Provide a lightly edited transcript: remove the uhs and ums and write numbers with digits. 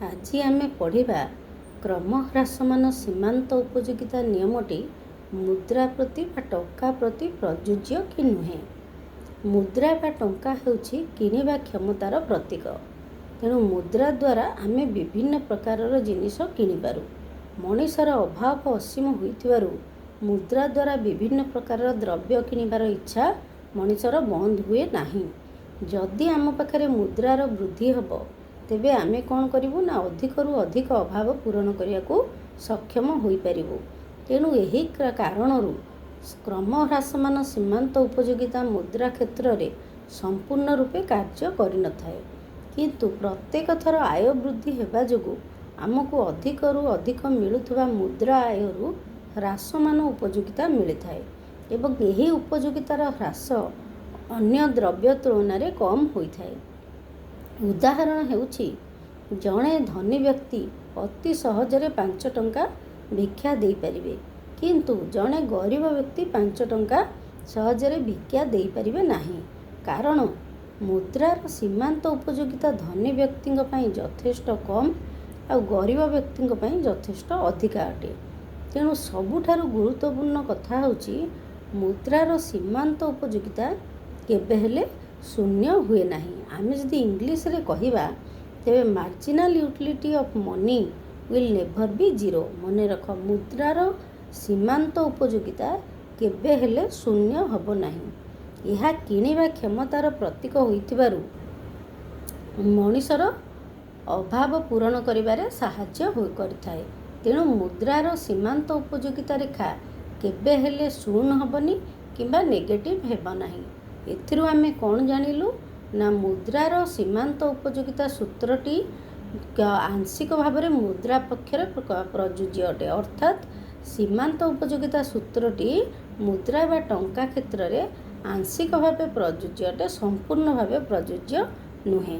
ଆଜି ଆମେ ପଢ଼ିବା କ୍ରମହ୍ରାସମାନ ସୀମାନ୍ତ ଉପଯୋଗିତା ନିୟମଟି ମୁଦ୍ରା ପ୍ରତି ବା ଟଙ୍କା ପ୍ରତି ପ୍ରଯୁଜ୍ୟ କି ନୁହେଁ। ମୁଦ୍ରା ବା ଟଙ୍କା ହେଉଛି କିଣିବା କ୍ଷମତାର ପ୍ରତୀକ। ତେଣୁ ମୁଦ୍ରା ଦ୍ୱାରା ଆମେ ବିଭିନ୍ନ ପ୍ରକାରର ଜିନିଷ କିଣିପାରୁ। ମଣିଷର ଅଭାବ ଅସୀମ ହୋଇଥିବାରୁ ମୁଦ୍ରା ଦ୍ୱାରା ବିଭିନ୍ନ ପ୍ରକାରର ଦ୍ରବ୍ୟ କିଣିବାର ଇଚ୍ଛା ମଣିଷର ବନ୍ଦ ହୁଏ ନାହିଁ। ଯଦି ଆମ ପାଖରେ ମୁଦ୍ରାର ବୃଦ୍ଧି ହେବ ତେବେ ଆମେ କ'ଣ କରିବୁ ନା ଅଧିକରୁ ଅଧିକ ଅଭାବ ପୂରଣ କରିବାକୁ ସକ୍ଷମ ହୋଇପାରିବୁ। ତେଣୁ ଏହି କାରଣରୁ କ୍ରମହ୍ରାସମାନ ସୀମାନ୍ତ ଉପଯୋଗିତା ମୁଦ୍ରା କ୍ଷେତ୍ରରେ ସମ୍ପୂର୍ଣ୍ଣ ରୂପେ କାର୍ଯ୍ୟ କରିନଥାଏ। କିନ୍ତୁ ପ୍ରତ୍ୟେକ ଥର ଆୟ ବୃଦ୍ଧି ହେବା ଯୋଗୁଁ ଆମକୁ ଅଧିକରୁ ଅଧିକ ମିଳୁଥିବା ମୁଦ୍ରା ଆୟରୁ ହ୍ରାସମାନ ଉପଯୋଗିତା ମିଳିଥାଏ ଏବଂ ଏହି ଉପଯୋଗିତାର ହ୍ରାସ ଅନ୍ୟ ଦ୍ରବ୍ୟ ତୁଳନାରେ କମ୍ ହୋଇଥାଏ। ଉଦାହରଣ ହେଉଛି, ଜଣେ ଧନୀ ବ୍ୟକ୍ତି ଅତି ସହଜରେ 5 ଟଙ୍କା ଭିକ୍ଷା ଦେଇପାରିବେ, କିନ୍ତୁ ଜଣେ ଗରିବ ବ୍ୟକ୍ତି 5 ଟଙ୍କା ସହଜରେ ଭିକ୍ଷା ଦେଇପାରିବେ ନାହିଁ। କାରଣ ମୁଦ୍ରାର ସୀମାନ୍ତ ଉପଯୋଗିତା ଧନୀ ବ୍ୟକ୍ତିଙ୍କ ପାଇଁ ଯଥେଷ୍ଟ କମ୍ ଆଉ ଗରିବ ବ୍ୟକ୍ତିଙ୍କ ପାଇଁ ଯଥେଷ୍ଟ ଅଧିକା ଅଟେ। ତେଣୁ ସବୁଠାରୁ ଗୁରୁତ୍ୱପୂର୍ଣ୍ଣ କଥା ହେଉଛି ମୁଦ୍ରାର ସୀମାନ୍ତ ଉପଯୋଗିତା କେବେ ହେଲେ ଶୂନ୍ୟ ହୁଏ ନାହିଁ। ଆମେ ଯଦି ଇଂଲିଶରେ କହିବା ତେବେ marginal utility of money will never B zero. ମନେ ରଖ, ମୁଦ୍ରାର ସୀମାନ୍ତ ଉପଯୋଗିତା କେବେ ହେଲେ ଶୂନ୍ୟ ହେବ ନାହିଁ। ଏହା କିଣିବା କ୍ଷମତାର ପ୍ରତୀକ ହୋଇଥିବାରୁ ମଣିଷର ଅଭାବ ପୂରଣ କରିବାରେ ସାହାଯ୍ୟ କରିଥାଏ। ତେଣୁ ମୁଦ୍ରାର ସୀମାନ୍ତ ଉପଯୋଗିତା ରେଖା କେବେ ହେଲେ ଶୂନ୍ୟ ହେବନି କିମ୍ବା ନେଗେଟିଭ୍ ହେବ ନାହିଁ। ଏଥିରୁ ଆମେ କ'ଣ ଜାଣିଲୁ ନା ମୁଦ୍ରାର ସୀମାନ୍ତ ଉପଯୋଗିତା ସୂତ୍ରଟି ଆଂଶିକ ଭାବରେ ମୁଦ୍ରା ପକ୍ଷରେ ପ୍ରଯୁଜ୍ୟ ଅଟେ। ଅର୍ଥାତ୍ ସୀମାନ୍ତ ଉପଯୋଗିତା ସୂତ୍ରଟି ମୁଦ୍ରା ବା ଟଙ୍କା କ୍ଷେତ୍ରରେ ଆଂଶିକ ଭାବେ ପ୍ରଯୁଜ୍ୟ ଅଟେ, ସମ୍ପୂର୍ଣ୍ଣ ଭାବେ ପ୍ରଯୁଜ୍ୟ ନୁହେଁ।